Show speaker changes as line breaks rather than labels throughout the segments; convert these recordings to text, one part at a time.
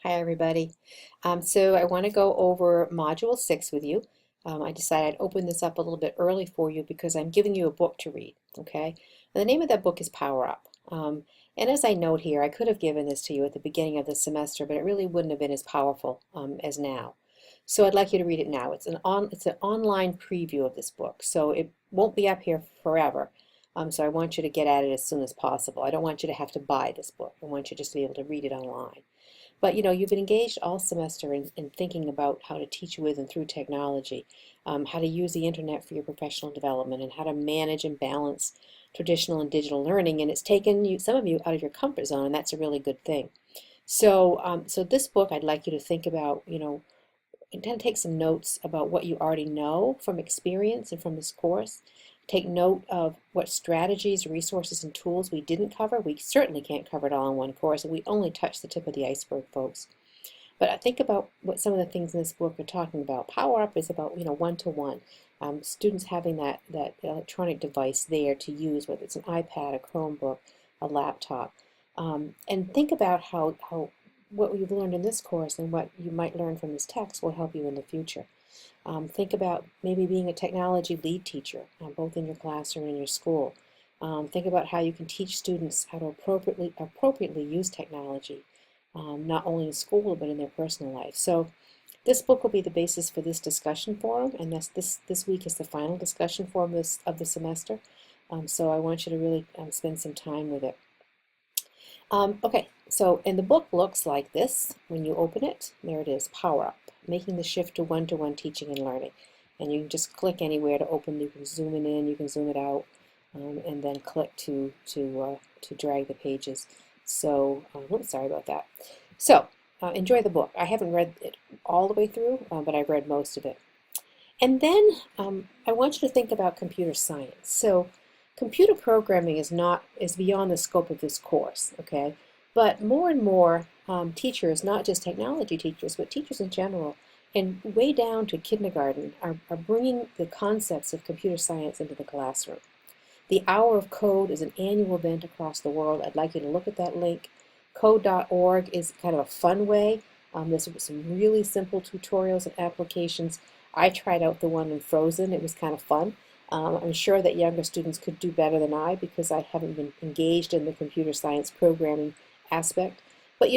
Hi everybody. So I want to go over Module 6 with you. I decided I'd open this up a little bit early for you because I'm giving you a book to read, okay? And the name of that book is Power Up. And as I note here, I could have given this to you at the beginning of the semester, but it really wouldn't have been as powerful as now. So I'd like you to read it now. It's an online preview of this book, so it won't be up here forever. So I want you to get at it as soon as possible. I don't want you to have to buy this book. I want you just to be able to read it online. But you've been engaged all semester in thinking about how to teach with and through technology, how to use the internet for your professional development, and how to manage and balance traditional and digital learning. And it's taken some of you out of your comfort zone, and that's a really good thing. So this book, I'd like you to think about, and kind of take some notes about what you already know from experience and from this course. Take note of what strategies, resources, and tools we didn't cover. We certainly can't cover it all in one course, and we only touched the tip of the iceberg, folks. But I think about what some of the things in this book are talking about. Power Up is about, one-to-one. Students having that electronic device there to use, whether it's an iPad, a Chromebook, a laptop. And think about how what you've learned in this course and what you might learn from this text will help you in the future. Think about maybe being a technology lead teacher, both in your classroom and in your school. Think about how you can teach students how to appropriately use technology, not only in school but in their personal life. So this book will be the basis for this discussion forum, and this week is the final discussion forum of the semester. So I want you to really spend some time with it. Okay, so and the book looks like this when you open it. There it is, Power Up, making the shift to one-to-one teaching and learning. And you can just click anywhere to open. You can zoom it in, you can zoom it out, and then click to drag the pages. So, oops, sorry about that. So, enjoy the book. I haven't read it all the way through, but I've read most of it. And then I want you to think about computer science. So computer programming is beyond the scope of this course, okay? But more and more teachers, not just technology teachers, but teachers in general, and way down to kindergarten, are bringing the concepts of computer science into the classroom. The Hour of Code is an annual event across the world. I'd like you to look at that link. Code.org is kind of a fun way. There's some really simple tutorials and applications. I tried out the one in Frozen. It was kind of fun. I'm sure that younger students could do better than I because I haven't been engaged in the computer science programming aspect. But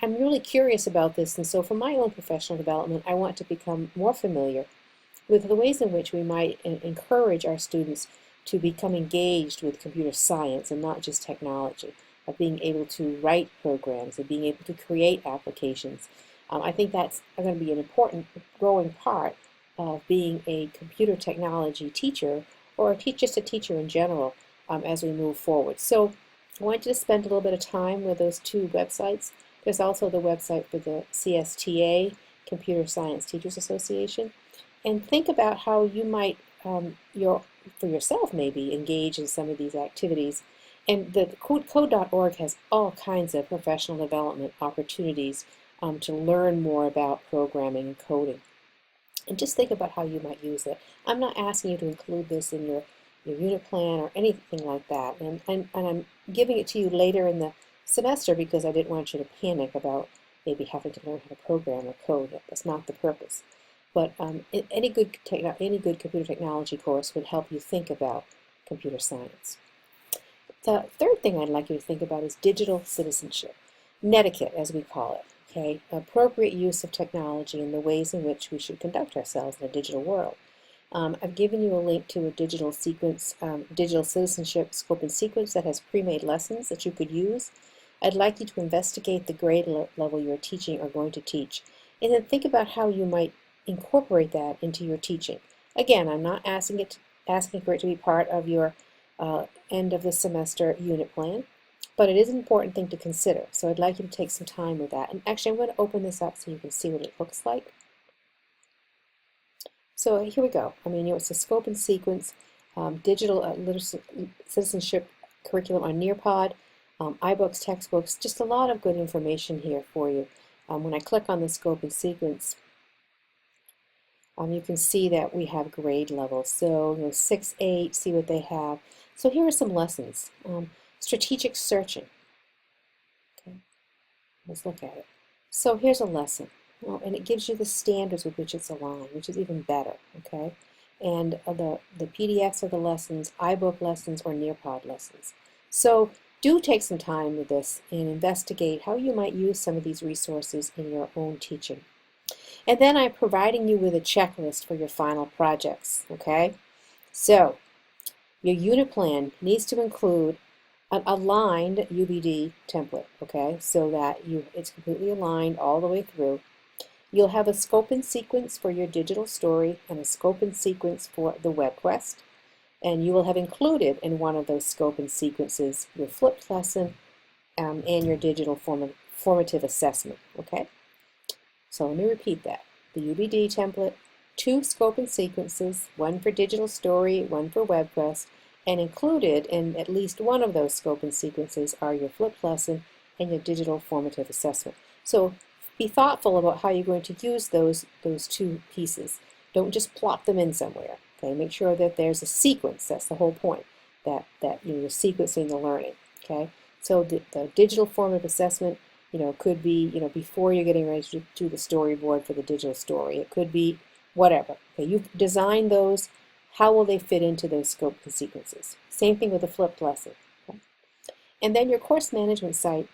I'm really curious about this, and so for my own professional development, I want to become more familiar with the ways in which we might encourage our students to become engaged with computer science and not just technology, of being able to write programs and being able to create applications. I think that's going to be an important growing part of being a computer technology teacher or just a teacher in general as we move forward. So I want you to spend a little bit of time with those two websites. There's also the website for the CSTA, Computer Science Teachers Association, and think about how you might, for yourself maybe, engage in some of these activities. And the code.org has all kinds of professional development opportunities to learn more about programming and coding. And just think about how you might use it. I'm not asking you to include this in your unit plan or anything like that. And I'm giving it to you later in the semester because I didn't want you to panic about maybe having to learn how to program or code. That's not the purpose. But any good computer technology course would help you think about computer science. The third thing I'd like you to think about is digital citizenship, netiquette as we call it. Okay, appropriate use of technology and the ways in which we should conduct ourselves in a digital world. I've given you a link to a digital citizenship scope and sequence that has pre-made lessons that you could use. I'd like you to investigate the grade level you're teaching or going to teach, and then think about how you might incorporate that into your teaching. Again, I'm not asking for it to be part of your end of the semester unit plan, but it is an important thing to consider. So I'd like you to take some time with that. And actually, I'm going to open this up so you can see what it looks like. So here we go. It's a scope and sequence, digital citizenship curriculum on Nearpod, iBooks, textbooks, just a lot of good information here for you. When I click on the scope and sequence, you can see that we have grade levels. So 6, 8, see what they have. So here are some lessons. Strategic searching. Okay, let's look at it. So here's a lesson, and it gives you the standards with which it's aligned, which is even better, okay? And the PDFs of the lessons, iBook lessons, or Nearpod lessons. So do take some time with this and investigate how you might use some of these resources in your own teaching. And then I'm providing you with a checklist for your final projects, okay? So your unit plan needs to include an aligned UBD template, okay, so that it's completely aligned all the way through. You'll have a scope and sequence for your digital story and a scope and sequence for the web quest, and you will have included in one of those scope and sequences your flipped lesson and your digital formative assessment, okay? So let me repeat that. The UBD template, 2 scope and sequences, one for digital story, one for web quest, and included in at least one of those scope and sequences are your flipped lesson and your digital formative assessment. So be thoughtful about how you're going to use those 2 pieces. Don't just plop them in somewhere. Okay, make sure that there's a sequence. That's the whole point. That you're sequencing the learning. Okay, so the digital formative assessment, could be before you're getting ready to do the storyboard for the digital story. It could be whatever. Okay, you've designed those. How will they fit into those scope and sequences? Same thing with a flipped lesson. Okay? And then your course management site,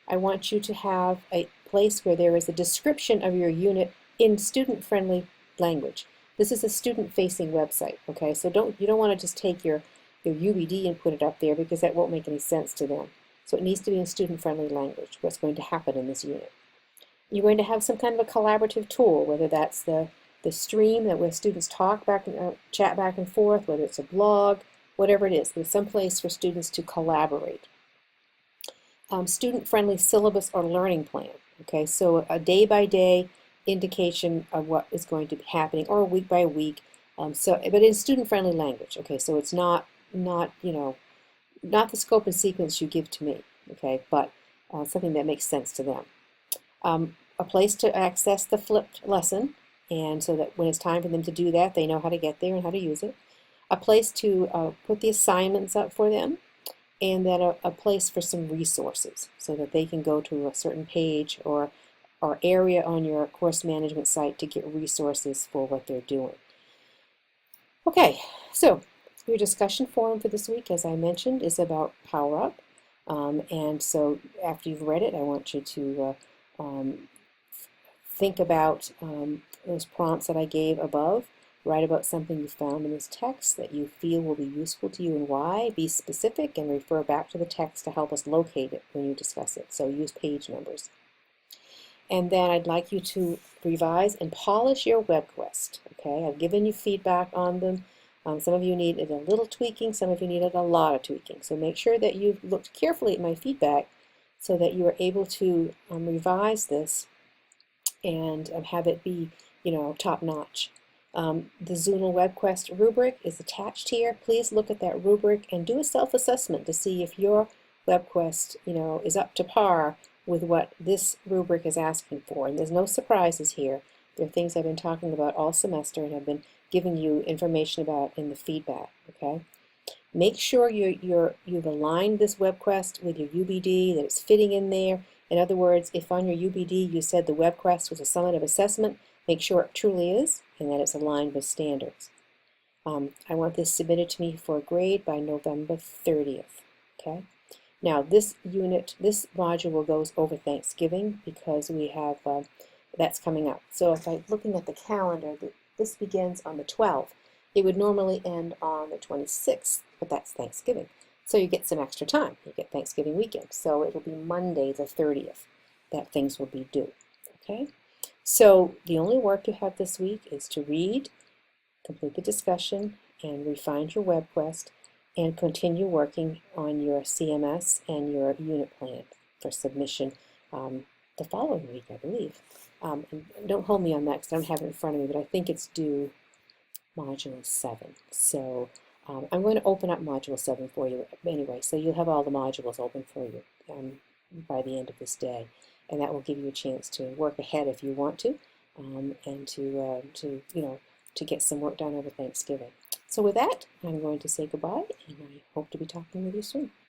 I want you to have a place where there is a description of your unit in student-friendly language. This is a student-facing website, okay? So you don't want to just take your UBD and put it up there because that won't make any sense to them. So it needs to be in student-friendly language, what's going to happen in this unit. You're going to have some kind of a collaborative tool, whether that's the stream where students talk back and chat back and forth, whether it's a blog, whatever it is. There's some place for students to collaborate. Student-friendly syllabus or learning plan. Okay, so a day-by-day indication of what is going to be happening, or week by week. But in student-friendly language. Okay, so it's not the scope and sequence you give to me. Okay, but something that makes sense to them. A place to access the flipped lesson, and so that when it's time for them to do that, they know how to get there and how to use it. A place to put the assignments up for them, and then a place for some resources so that they can go to a certain page or area on your course management site to get resources for what they're doing. Okay, so your discussion forum for this week, as I mentioned, is about Power Up. And so after you've read it, I want you to think about those prompts that I gave above. Write about something you found in this text that you feel will be useful to you and why. Be specific and refer back to the text to help us locate it when you discuss it. So use page numbers. And then I'd like you to revise and polish your web quest. Okay, I've given you feedback on them. Some of you needed a little tweaking, some of you needed a lot of tweaking. So make sure that you've looked carefully at my feedback so that you are able to revise this and have it be, top-notch. The Zoonal WebQuest rubric is attached here. Please look at that rubric and do a self-assessment to see if your WebQuest, is up to par with what this rubric is asking for. And there's no surprises here. There are things I've been talking about all semester and have been giving you information about in the feedback. Okay. Make sure you've aligned this WebQuest with your UBD, that it's fitting in there. In other words, if on your UBD you said the WebQuest was a summative assessment, make sure it truly is and that it's aligned with standards. I want this submitted to me for a grade by November 30th. Okay. Now this module goes over Thanksgiving because we have, that's coming up. So if I'm looking at the calendar, this begins on the 12th. It would normally end on the 26th, but that's Thanksgiving. So you get some extra time. You get Thanksgiving weekend. So it'll be Monday the 30th that things will be due. Okay? So the only work you have this week is to read, complete the discussion, and refine your web quest, and continue working on your CMS and your unit plan for submission the following week, I believe. And don't hold me on that because I don't have it in front of me, but I think it's due Module 7. So I'm going to open up Module 7 for you anyway, so you'll have all the modules open for you by the end of this day. And that will give you a chance to work ahead if you want to, and to get some work done over Thanksgiving. So with that, I'm going to say goodbye, and I hope to be talking with you soon.